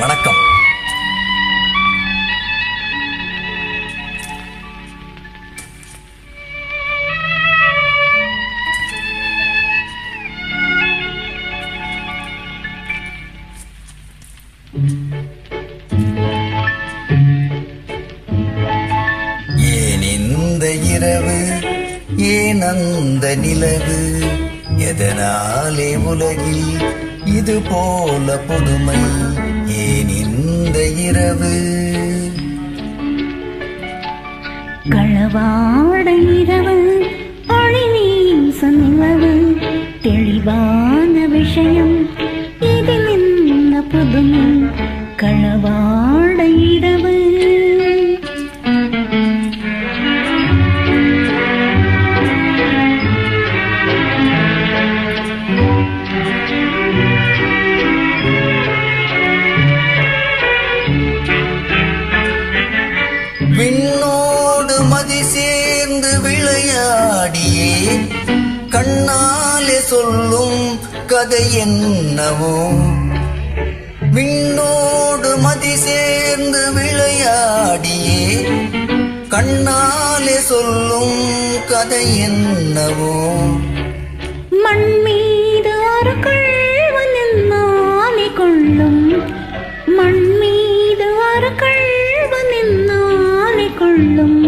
வணக்கம். ஏன் இந்த இரவு, ஏன் அந்த நிலவு, எதனாலே உலகில் இது போல புதுமை? ஏன் இந்த இரவு? களவாட இரவு, ஒளி வீச நிலவு, தெளிவான விஷயம் இதில் என்ன புதுமை? களவாட இரவு. விண்ணோடு மதி சேர்ந்து விளையாடியே கண்ணாலே சொல்லும் கதை என்னவோ? விண்ணோடு மதி சேர்ந்து விளையாடியே கண்ணாலே சொல்லும் கதை என்னவோ? மண் மீது ஒரு கள்வன் என்னாலே கொள்ளும், மண் மீது ஒரு கள்வன் என்னாலே கொள்ளும்,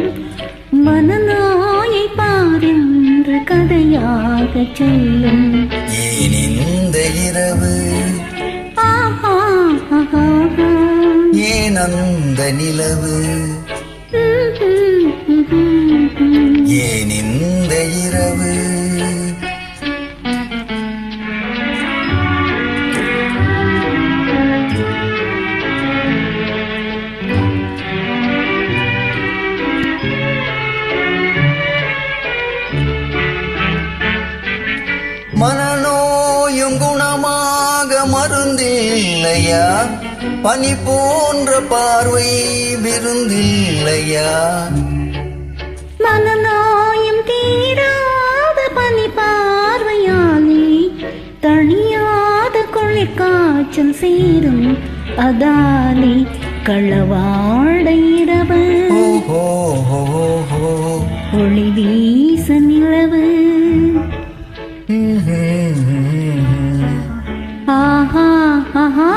மனநாயை பாரென்று கதையாக சொல்லும். ஏன் இந்த இரவு, ஏன் அந்த நிலவு, ஏன் இந்த இரவு? மனநோயும் குணமாக மருந்தில்லையா? பனி போன்ற பார்வை விருந்தில்லையா? மனநாயம் தீராத பனி பார்வையாலே தணியாத குளிர் காய்ச்சல் சேரும், அதாலே களவாட இரவு, ஒளி வீச நிலவு. ஆஹா ஆஹா